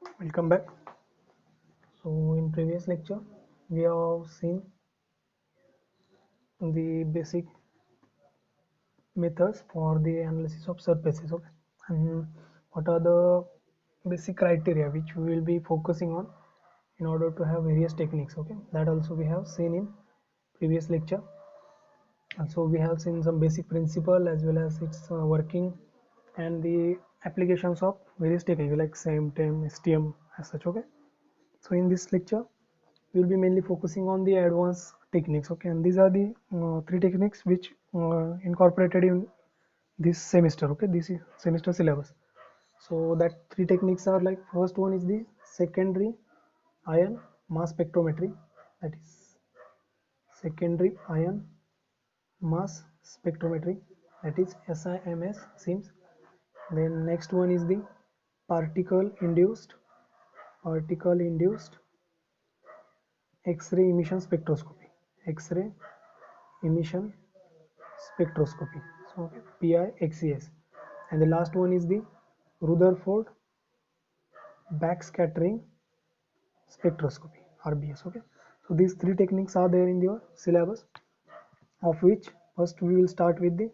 Welcome back. So in previous lecture we have seen the basic methods for the analysis of surfaces, okay, and what are the basic criteria which we will be focusing on in order to have various techniques, okay, that also we have seen in previous lecture. And so we have seen some basic principle as well as its working and the applications of various techniques like SEM, STM as such, okay. So in this lecture we will be mainly focusing on the advanced techniques, okay, and these are the three techniques which incorporated in this semester, okay, this is semester syllabus. So that three techniques are like, first one is the secondary ion mass spectrometry, that is secondary ion mass spectrometry, that is SIMS. Then next one is the particle induced particle induced X-ray emission spectroscopy, X-ray emission spectroscopy, so okay, PIXES. And the last one is the Rutherford backscattering spectroscopy, RBS, okay. So these three techniques are there in your syllabus, of which first we will start with the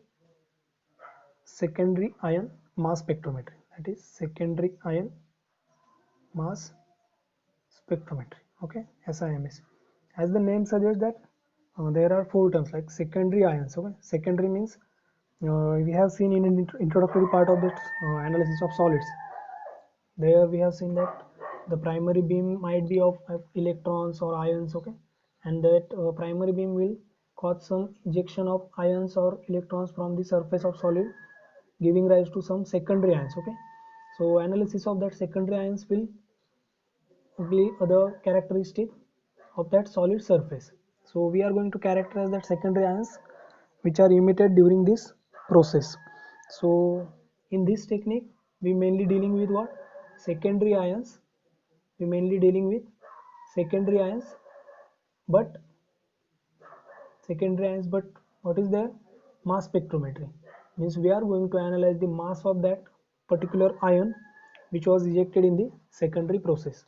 secondary ion mass spectrometry, that is secondary ion mass spectrometry, okay, SIMS. As the name suggests that there are four terms like secondary ions, okay. Secondary means we have seen in an introductory part of this analysis of solids, there we have seen that the primary beam might be of electrons or ions, okay, and that primary beam will cause some ejection of ions or electrons from the surface of solid, giving rise to some secondary ions, okay. So analysis of that secondary ions will be other characteristic of that solid surface. So we are going to characterize that secondary ions which are emitted during this process. So in this technique we mainly dealing with what? Secondary ions. We mainly dealing with secondary ions, but what is their mass spectrometry? Means we are going to analyze the mass of that particular ion which was ejected in the secondary process.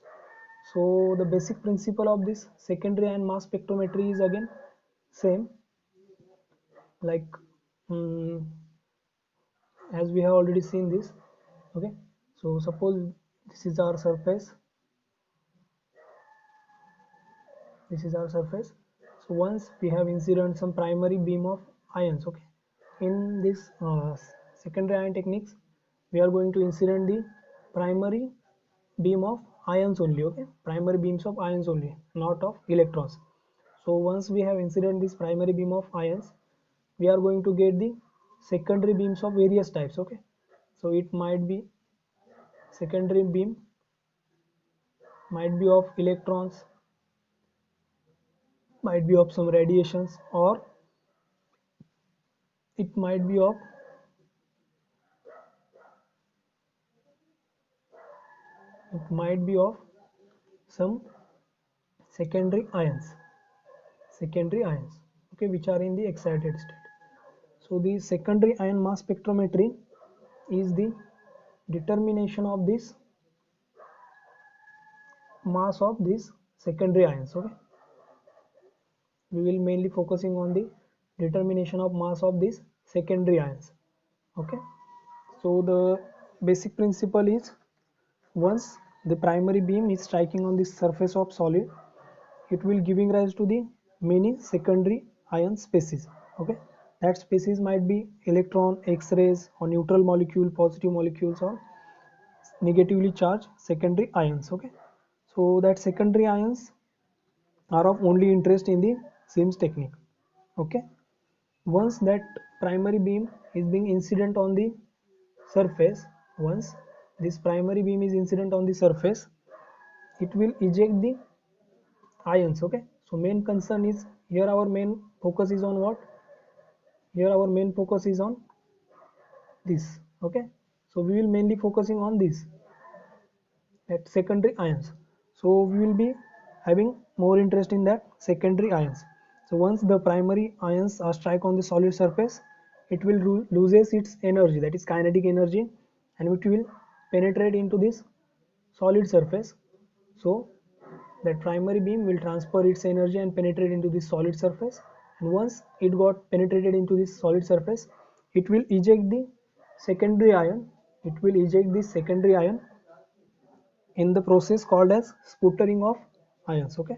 So the basic principle of this secondary ion mass spectrometry is again same, like um, as we have already seen this, okay. So suppose this is our surface, so once we have incident some primary beam of ions, okay, in this secondary ion techniques we are going to incident the primary beam of ions only, okay, primary beams of ions only, not of electrons. So once we have incident this primary beam of ions, we are going to get the secondary beams of various types, okay. So it might be secondary beam might be of electrons, might be of some radiations, or it might be of some secondary ions, okay, which are in the excited state. So the secondary ion mass spectrometry is the determination of this mass of these secondary ions, okay. We will mainly focusing on the determination of mass of these secondary ions, okay. So the basic principle is, once the primary beam is striking on the surface of solid, it will giving rise to the many secondary ion species, okay. That species might be electron, x-rays, or neutral molecule, positive molecules, or negatively charged secondary ions, okay. So that secondary ions are of only interest in the SIMS technique, okay. Once that primary beam is being incident on the surface, once this primary beam is incident on the surface, it will eject the ions, okay. So main concern is here, our main focus is on what? Here our main focus is on this, okay. So we will mainly focusing on this at secondary ions. So we will be having more interest in that secondary ions. So once the primary ions are strike on the solid surface, it will loses its energy, that is kinetic energy, and it will penetrate into this solid surface. So that primary beam will transfer its energy and penetrate into this solid surface, and once it got penetrated into this solid surface, it will eject the secondary ion. It will eject this secondary ion in the process called as sputtering of ions. Okay,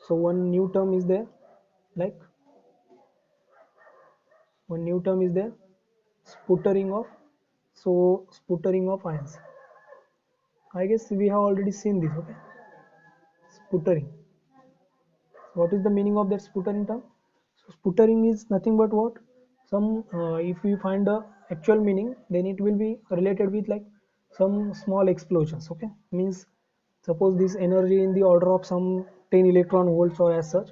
so one new term is there, like one new term is there, sputtering of. So sputtering of ions, I guess we have already seen this. Okay, sputtering. What is the meaning of that sputtering term? So sputtering is nothing but what? Some if we find the actual meaning, then it will be related with like some small explosions. Okay, means suppose this energy in the order of some 10 electron volts or as such.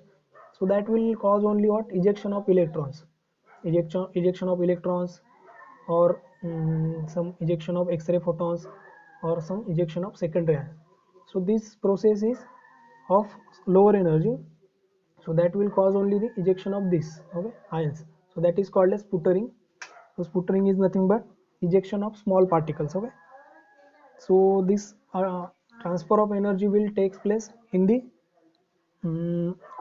So that will cause only what? Ejection of electrons, ejection of electrons, or some ejection of X-ray photons, or some ejection of secondary ion. So this process is of lower energy, so that will cause only the ejection of this, okay, ions. So that is called as sputtering. So sputtering is nothing but ejection of small particles. Okay, so this transfer of energy will take place in the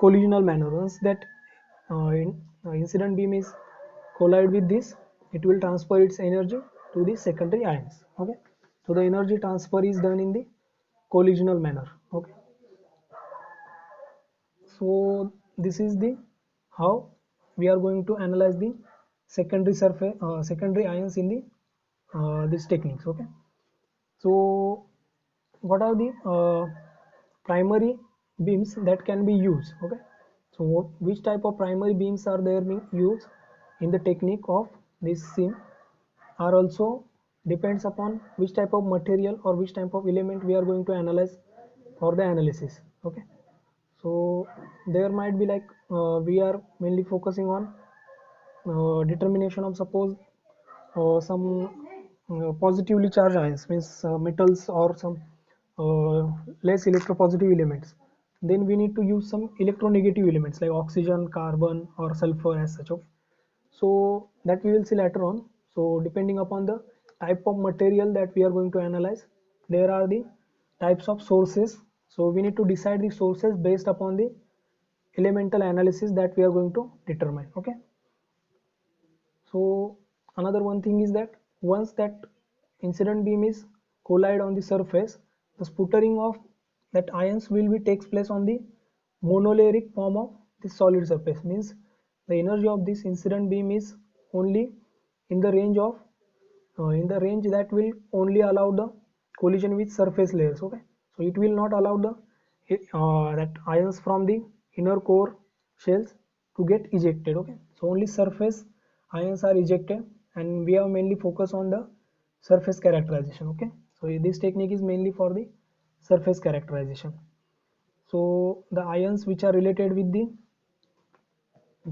collisional manner. Once that incident beam is collide with this, it will transfer its energy to the secondary ions. Okay, so the energy transfer is done in the collisional manner. Okay, so this is the how we are going to analyze the secondary surface secondary ions in the this techniques. Okay, so what are the primary beams that can be used? Okay, so which type of primary beams are there being used in the technique of this SIM are also depends upon which type of material or which type of element we are going to analyze for the analysis. Okay, so there might be like we are mainly focusing on determination of, suppose some positively charged ions, means metals or some uh, less electropositive elements. Then we need to use some electronegative elements like oxygen, carbon, or sulfur as such. Okay, so that we will see later on. So depending upon the type of material that we are going to analyze, there are the types of sources. So we need to decide the sources based upon the elemental analysis that we are going to determine. Okay, so another one thing is that once that incident beam is collide on the surface, the sputtering of that ions will be takes place on the monolaric form of the solid surface. Means the energy of this incident beam is only in the range of in the range that will only allow the collision with surface layers. Okay, so it will not allow the that ions from the inner core shells to get ejected. Okay, so only surface ions are ejected, and we have mainly focus on the surface characterization. Okay, so this technique is mainly for the surface characterization. So the ions which are related with the,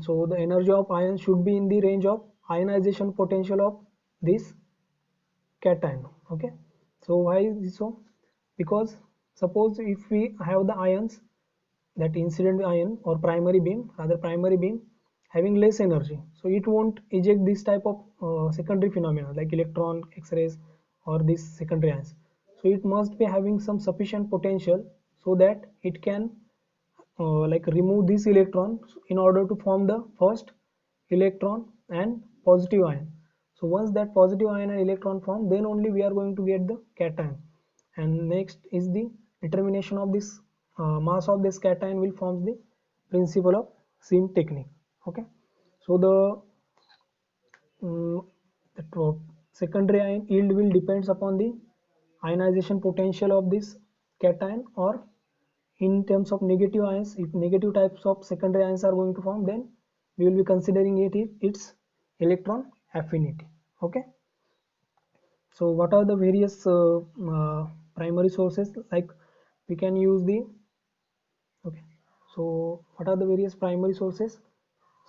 so the energy of ions should be in the range of ionization potential of this cation. Okay, so why is this so? Because suppose if we have the ions, that incident ion or primary beam, rather primary beam having less energy, so it won't eject this type of secondary phenomena like electron, X-rays, or these secondary ions. So it must be having some sufficient potential so that it can like remove this electron in order to form the first electron and positive ion. So once that positive ion and electron form, then only we are going to get the cation. And next is the determination of this mass of this cation will form the principle of SIM technique. Okay, so um, the secondary ion yield will depends upon the ionization potential of this cation, or in terms of negative ions, if negative types of secondary ions are going to form, then we will be considering its electron affinity. Okay, so what are the various primary sources? Like we can use the, okay, so what are the various primary sources?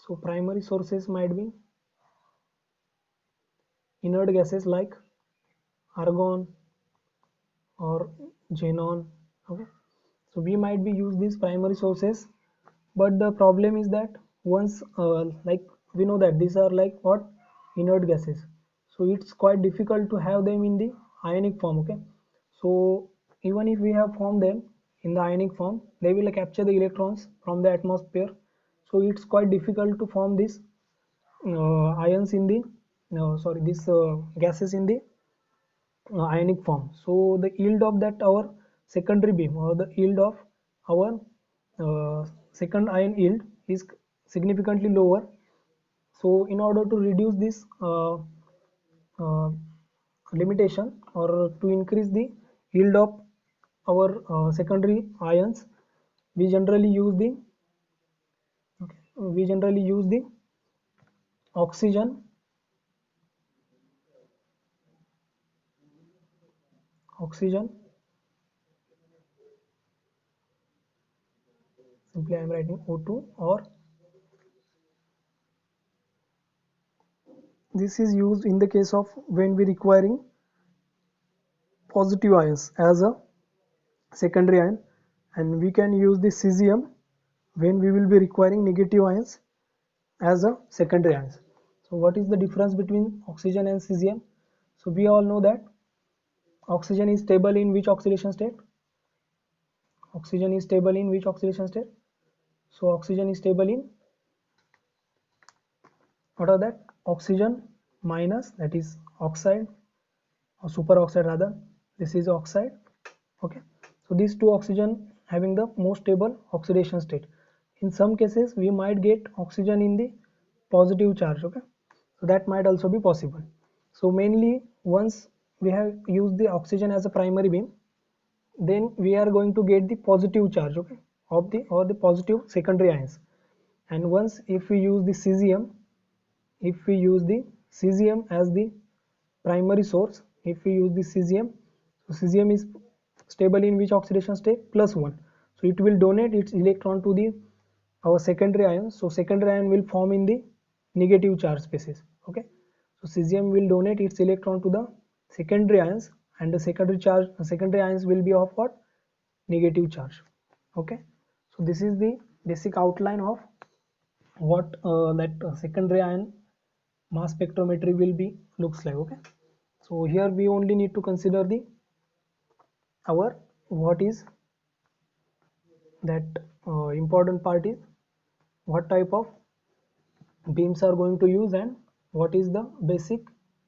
So primary sources might be inert gases like argon or xenon. Okay, so we might be use these primary sources, but the problem is that once like we know that these are like what, inert gases, so it's quite difficult to have them in the ionic form. Okay, so even if we have formed them in the ionic form, they will capture the electrons from the atmosphere, so it's quite difficult to form these ions in the these gases in the ionic form. So the yield of that our secondary beam, or the yield of our second ion yield, is significantly lower. So in order to reduce this uh, limitation, or to increase the yield of our secondary ions, we generally use the oxygen oxygen simply I am writing O2, or this is used in the case of when we requiring positive ions as a secondary ion, and we can use the cesium when we will be requiring negative ions as a secondary ions. So what is the difference between oxygen and cesium? So we all know that oxygen is stable in which oxidation state? Oxygen is stable in which oxidation state? So oxygen is stable in, what are that? Oxygen minus, that is oxide, or superoxide rather, this is oxide. Okay, so these two oxygen having the most stable oxidation state. In some cases we might get oxygen in the positive charge. Okay, so that might also be possible. So mainly once we have used the oxygen as a primary beam, then we are going to get the positive charge, okay, of the, or the positive secondary ions. And once if we use the cesium, as the primary source, if we use the cesium, so cesium is stable in which oxidation state? +1. So it will donate its electron to the our secondary ion. So secondary ion will form in the negative charge species. Okay, so cesium will donate its electron to the secondary ions, and the secondary ions will be of what? Negative charge. Okay, so this is the basic outline of what that secondary ion mass spectrometry will be looks like. Okay, so here we only need to consider the our what is that important part is what type of beams are going to use, and what is the basic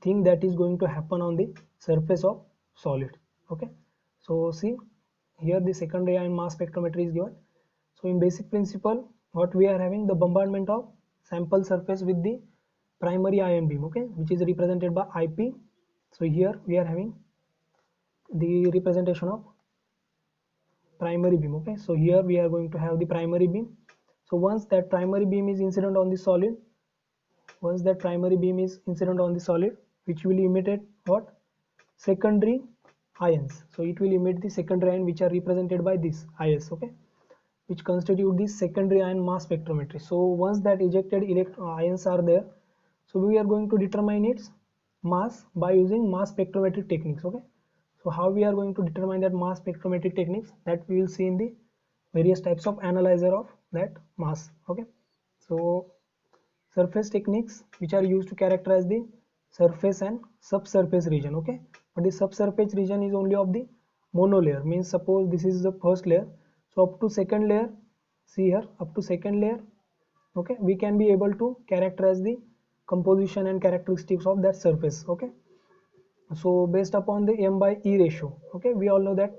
thing that is going to happen on the surface of solid. Okay, so see, here the secondary ion mass spectrometry is given. So in basic principle, what we are having, the bombardment of sample surface with the primary ion beam, okay, which is represented by IP. So here we are having the representation of primary beam. Okay, so here we are going to have the primary beam. So once that primary beam is incident on the solid, which will imitate what? Secondary ions. So it will emit the secondary ion, which are represented by this IS, okay, which constitute the secondary ion mass spectrometry. So once that ejected ions are there, so we are going to determine its mass by using mass spectrometric techniques. Okay, so how we are going to determine that mass spectrometric techniques, that we will see in the various types of analyzer of that mass. Okay, so surface techniques which are used to characterize the surface and subsurface region. Okay, but the subsurface region is only of the monolayer, means suppose this is the first layer, so up to second layer, see here, up to second layer, okay, we can be able to characterize the composition and characteristics of that surface. Okay, so based upon the m by e ratio, okay, we all know that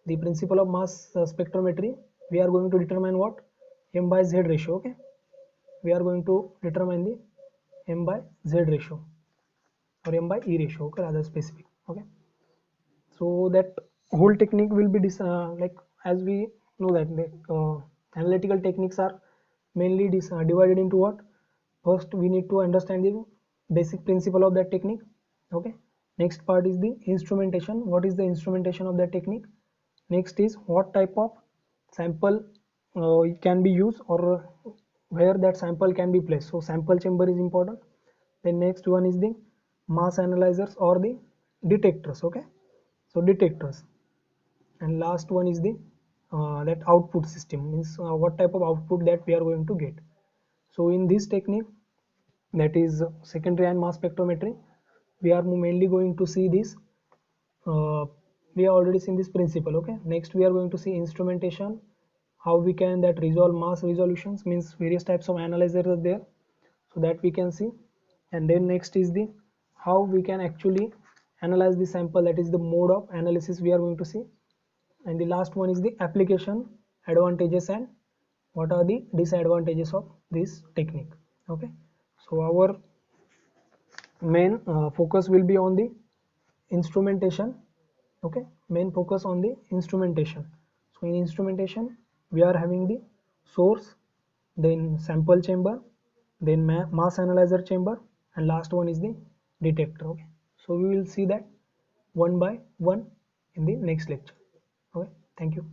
the principle of mass spectrometry, we are going to determine what? M by z ratio. Okay, we are going to determine the m by z ratio, or m by e ratio, okay, rather specific. Okay, so that whole technique will be like, as we know that the analytical techniques are mainly divided into what? First we need to understand the basic principle of that technique. Okay, next part is the instrumentation. What is the instrumentation of that technique? Next is what type of sample can be used, or where that sample can be placed. So sample chamber is important. Then next one is the mass analyzers or the detectors. Okay, so detectors. And last one is the that output system, means what type of output that we are going to get. So in this technique, that is secondary ion mass spectrometry, we are mainly going to see this we have already seen this principle. Okay, next we are going to see instrumentation, how we can that resolve mass resolutions, means various types of analyzers are there, so that we can see. And then next is the how we can actually analyze the sample, that is the mode of analysis we are going to see. And the last one is the application advantages and what are the disadvantages of this technique. Okay, so our main focus will be on the instrumentation. Okay, main focus on the instrumentation. So in instrumentation we are having the source, then sample chamber, then mass analyzer chamber, and last one is the detector. Okay, so we will see that one by one in the next lecture. Okay, thank you.